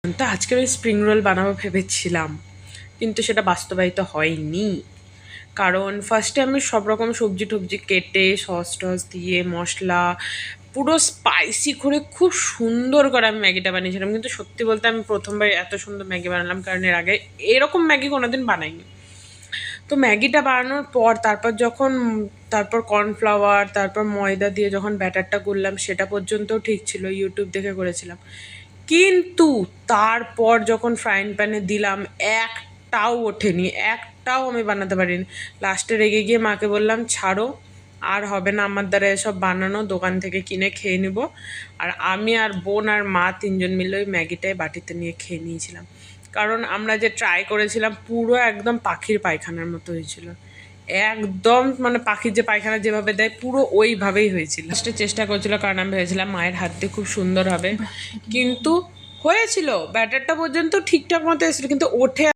তো আজকে আমি স্প্রিং রোল বানাবো ভেবেছিলাম, কিন্তু সেটা বাস্তবায়িত হয়নি। কারণ ফার্স্টে আমি সব রকম সবজি টবজি কেটে সস টস দিয়ে মশলা পুরো স্পাইসি করে খুব সুন্দর করে আমি ম্যাগিটা বানিয়েছিলাম। কিন্তু সত্যি বলতে আমি প্রথমবার এত সুন্দর ম্যাগি বানালাম, কারণ এর আগে এরকম ম্যাগি কোনোদিন বানাইনি। তো ম্যাগিটা বানানোর পর তারপর কর্নফ্লাওয়ার, তারপর ময়দা দিয়ে যখন ব্যাটারটা করলাম সেটা পর্যন্তও ঠিক ছিল, ইউটিউব দেখে করেছিলাম। কিন্তু তারপর যখন ফ্রাইং প্যানে দিলাম একটাও ওঠেনি, একটাও আমি বানাতে পারিনি। লাস্টে রেগে গিয়ে মাকে বললাম, ছাড়ো, আর হবে না আমার দ্বারা এসব বানানো, দোকান থেকে কিনে খেয়ে নেব। আর আমি আর বোন আর মা তিনজন মিলে ওই ম্যাগিটাই বাটিতে নিয়ে খেয়ে নিয়েছিলাম। কারণ আমরা যে ট্রাই করেছিলাম পুরো একদম পাখির পায়খানার মতো হয়েছিল, একদম মানে পাখির যে পায়খানা যেভাবে দেয় পুরো ওইভাবেই হয়েছিল। লাস্টে চেষ্টা করছিল, কারণ আমি ভেবেছিলাম মায়ের হাত দিয়ে খুব সুন্দর হবে, কিন্তু হয়েছিল ব্যাটারটা পর্যন্ত ঠিকঠাক মতো এসেছিল, কিন্তু ওঠে